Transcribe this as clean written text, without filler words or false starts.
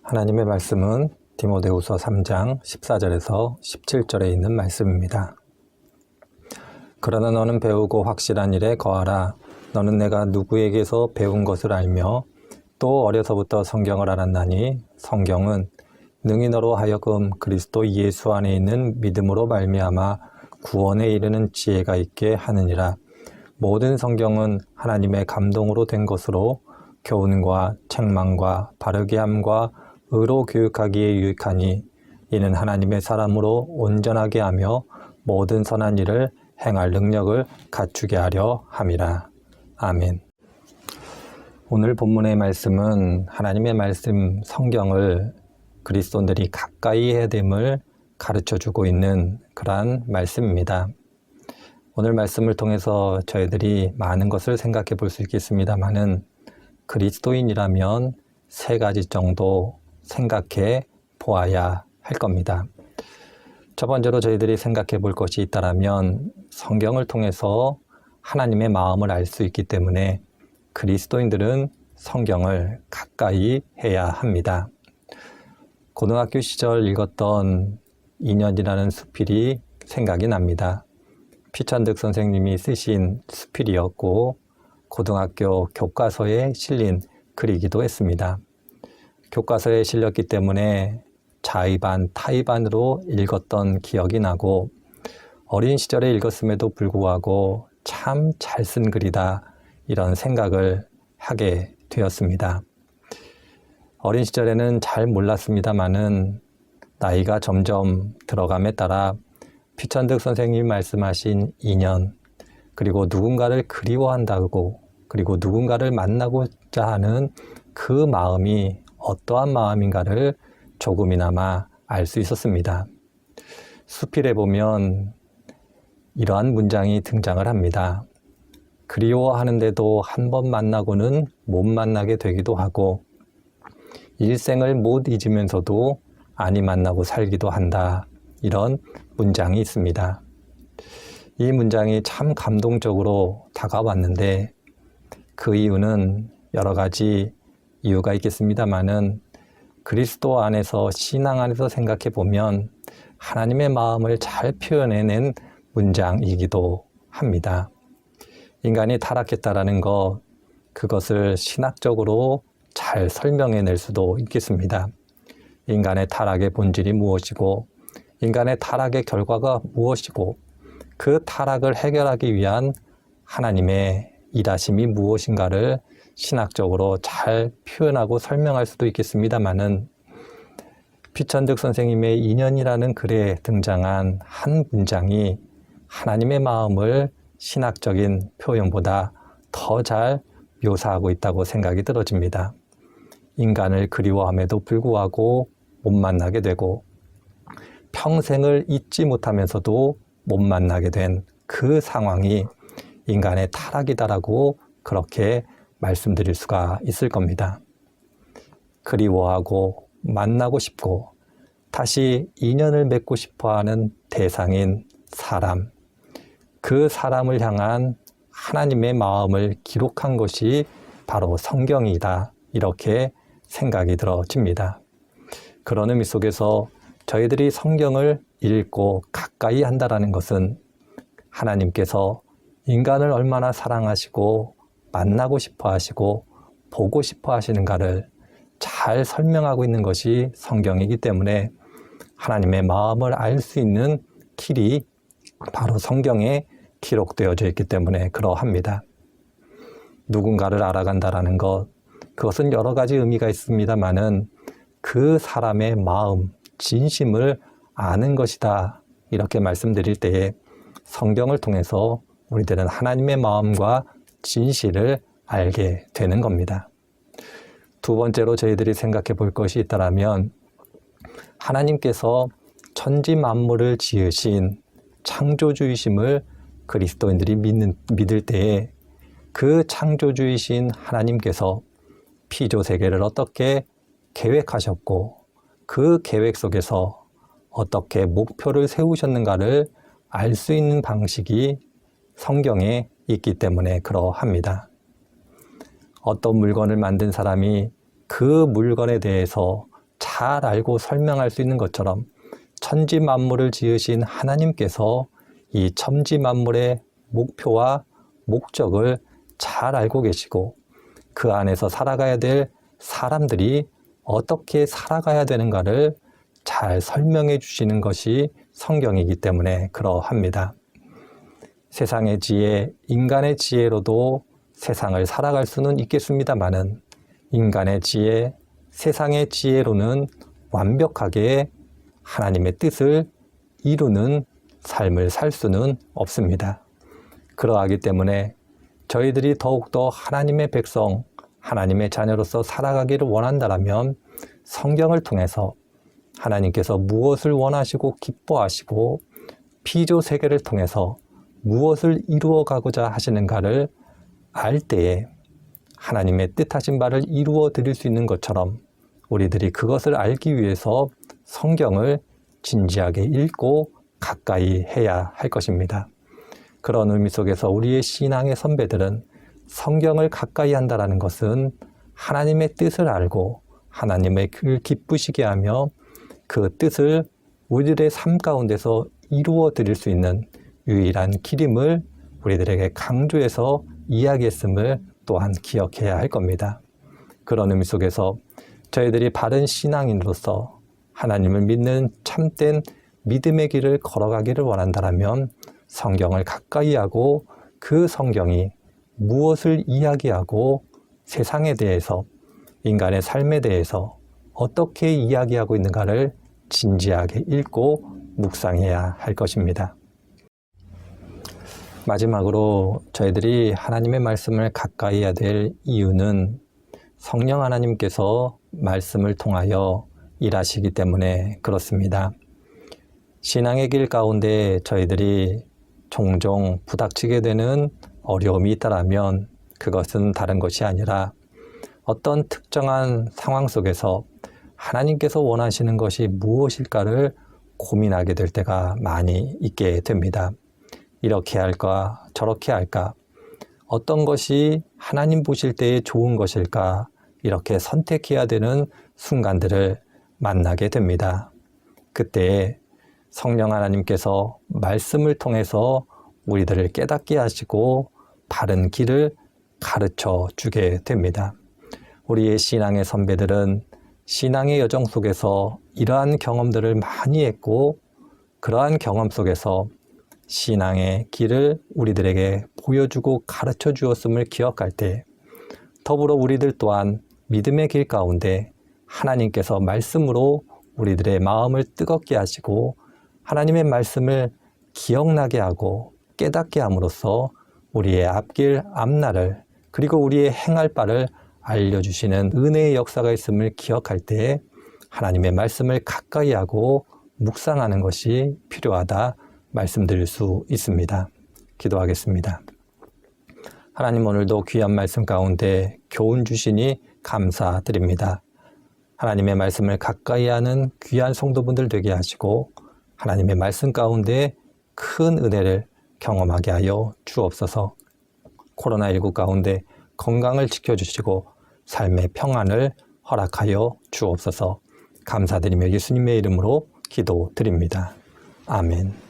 하나님의 말씀은 디모데후서 3장 14절에서 17절에 있는 말씀입니다. 그러나 너는 배우고 확실한 일에 거하라. 너는 내가 누구에게서 배운 것을 알며 또 어려서부터 성경을 알았나니 성경은 능히 너로 하여금 그리스도 예수 안에 있는 믿음으로 말미암아 구원에 이르는 지혜가 있게 하느니라. 모든 성경은 하나님의 감동으로 된 것으로 교훈과 책망과 바르게 함과 의로 교육하기에 유익하니 이는 하나님의 사람으로 온전하게 하며 모든 선한 일을 행할 능력을 갖추게 하려 함이라. 아멘. 오늘 본문의 말씀은 하나님의 말씀 성경을 그리스도인들이 가까이 해야 됨을 가르쳐주고 있는 그러한 말씀입니다. 오늘 말씀을 통해서 저희들이 많은 것을 생각해 볼 수 있겠습니다만은 그리스도인이라면 세 가지 정도 생각해 보아야 할 겁니다. 첫 번째로 저희들이 생각해 볼 것이 있다면 성경을 통해서 하나님의 마음을 알 수 있기 때문에 그리스도인들은 성경을 가까이 해야 합니다. 고등학교 시절 읽었던 2년이라는 수필이 생각이 납니다. 피천득 선생님이 쓰신 수필이었고 고등학교 교과서에 실린 글이기도 했습니다. 교과서에 실렸기 때문에 자의반, 타의반으로 읽었던 기억이 나고 어린 시절에 읽었음에도 불구하고 참 잘 쓴 글이다 이런 생각을 하게 되었습니다. 어린 시절에는 잘 몰랐습니다마는 나이가 점점 들어감에 따라 피천득 선생님이 말씀하신 인연 그리고 누군가를 그리워한다고 그리고 누군가를 만나고자 하는 그 마음이 어떠한 마음인가를 조금이나마 알 수 있었습니다. 수필에 보면 이러한 문장이 등장을 합니다. 그리워하는데도 한 번 만나고는 못 만나게 되기도 하고 일생을 못 잊으면서도 아니 만나고 살기도 한다. 이런 문장이 있습니다. 이 문장이 참 감동적으로 다가왔는데 그 이유는 여러 가지 이유가 있겠습니다마는 그리스도 안에서 신앙 안에서 생각해 보면 하나님의 마음을 잘 표현해낸 문장이기도 합니다. 인간이 타락했다라는 것, 그것을 신학적으로 잘 설명해낼 수도 있겠습니다. 인간의 타락의 본질이 무엇이고 인간의 타락의 결과가 무엇이고 그 타락을 해결하기 위한 하나님의 일하심이 무엇인가를 신학적으로 잘 표현하고 설명할 수도 있겠습니다마는 피천득 선생님의 인연이라는 글에 등장한 한 문장이 하나님의 마음을 신학적인 표현보다 더 잘 묘사하고 있다고 생각이 들어집니다. 인간을 그리워함에도 불구하고 못 만나게 되고 평생을 잊지 못하면서도 못 만나게 된 그 상황이 인간의 타락이다라고 그렇게 말씀드릴 수가 있을 겁니다. 그리워하고 만나고 싶고 다시 인연을 맺고 싶어하는 대상인 사람, 그 사람을 향한 하나님의 마음을 기록한 것이 바로 성경이다. 이렇게 생각이 들어집니다. 그런 의미 속에서 저희들이 성경을 읽고 가까이 한다라는 것은 하나님께서 인간을 얼마나 사랑하시고 만나고 싶어 하시고 보고 싶어 하시는가를 잘 설명하고 있는 것이 성경이기 때문에 하나님의 마음을 알 수 있는 길이 바로 성경에 기록되어져 있기 때문에 그러합니다. 누군가를 알아간다라는 것, 그것은 여러 가지 의미가 있습니다마는 그 사람의 마음, 진심을 아는 것이다. 이렇게 말씀드릴 때에 성경을 통해서 우리들은 하나님의 마음과 진실을 알게 되는 겁니다. 두 번째로 저희들이 생각해 볼 것이 있다면 하나님께서 천지 만물을 지으신 창조주이심을 그리스도인들이 믿을 때에 그 창조주이신 하나님께서 피조세계를 어떻게 계획하셨고 그 계획 속에서 어떻게 목표를 세우셨는가를 알 수 있는 방식이 성경에 있기 때문에 그러합니다. 어떤 물건을 만든 사람이 그 물건에 대해서 잘 알고 설명할 수 있는 것처럼 천지 만물을 지으신 하나님께서 이 천지 만물의 목표와 목적을 잘 알고 계시고 그 안에서 살아가야 될 사람들이 어떻게 살아가야 되는가를 잘 설명해 주시는 것이 성경이기 때문에 그러합니다. 세상의 지혜, 인간의 지혜로도 세상을 살아갈 수는 있겠습니다마는 인간의 지혜, 세상의 지혜로는 완벽하게 하나님의 뜻을 이루는 삶을 살 수는 없습니다. 그러하기 때문에 저희들이 더욱더 하나님의 백성, 하나님의 자녀로서 살아가기를 원한다면 성경을 통해서 하나님께서 무엇을 원하시고 기뻐하시고 피조 세계를 통해서 무엇을 이루어가고자 하시는가를 알 때에 하나님의 뜻하신 바를 이루어 드릴 수 있는 것처럼 우리들이 그것을 알기 위해서 성경을 진지하게 읽고 가까이 해야 할 것입니다. 그런 의미 속에서 우리의 신앙의 선배들은 성경을 가까이 한다는 것은 하나님의 뜻을 알고 하나님의 글 기쁘시게 하며 그 뜻을 우리들의 삶 가운데서 이루어 드릴 수 있는 유일한 길임을 우리들에게 강조해서 이야기했음을 또한 기억해야 할 겁니다. 그런 의미 속에서 저희들이 바른 신앙인으로서 하나님을 믿는 참된 믿음의 길을 걸어가기를 원한다면 성경을 가까이 하고 그 성경이 무엇을 이야기하고 세상에 대해서 인간의 삶에 대해서 어떻게 이야기하고 있는가를 진지하게 읽고 묵상해야 할 것입니다. 마지막으로 저희들이 하나님의 말씀을 가까이 해야 될 이유는 성령 하나님께서 말씀을 통하여 일하시기 때문에 그렇습니다. 신앙의 길 가운데 저희들이 종종 부닥치게 되는 어려움이 있다라면 그것은 다른 것이 아니라 어떤 특정한 상황 속에서 하나님께서 원하시는 것이 무엇일까를 고민하게 될 때가 많이 있게 됩니다. 이렇게 할까 저렇게 할까 어떤 것이 하나님 보실 때에 좋은 것일까 이렇게 선택해야 되는 순간들을 만나게 됩니다. 그때 성령 하나님께서 말씀을 통해서 우리들을 깨닫게 하시고 바른 길을 가르쳐 주게 됩니다. 우리의 신앙의 선배들은 신앙의 여정 속에서 이러한 경험들을 많이 했고 그러한 경험 속에서 신앙의 길을 우리들에게 보여주고 가르쳐 주었음을 기억할 때 더불어 우리들 또한 믿음의 길 가운데 하나님께서 말씀으로 우리들의 마음을 뜨겁게 하시고 하나님의 말씀을 기억나게 하고 깨닫게 함으로써 우리의 앞길 앞날을 그리고 우리의 행할 바를 알려주시는 은혜의 역사가 있음을 기억할 때에 하나님의 말씀을 가까이 하고 묵상하는 것이 필요하다 말씀드릴 수 있습니다. 기도하겠습니다. 하나님 오늘도 귀한 말씀 가운데 교훈 주시니 감사드립니다. 하나님의 말씀을 가까이 하는 귀한 성도분들 되게 하시고 하나님의 말씀 가운데 큰 은혜를 경험하게 하여 주옵소서. 코로나19 가운데 건강을 지켜주시고 삶의 평안을 허락하여 주옵소서. 감사드리며 예수님의 이름으로 기도드립니다. 아멘.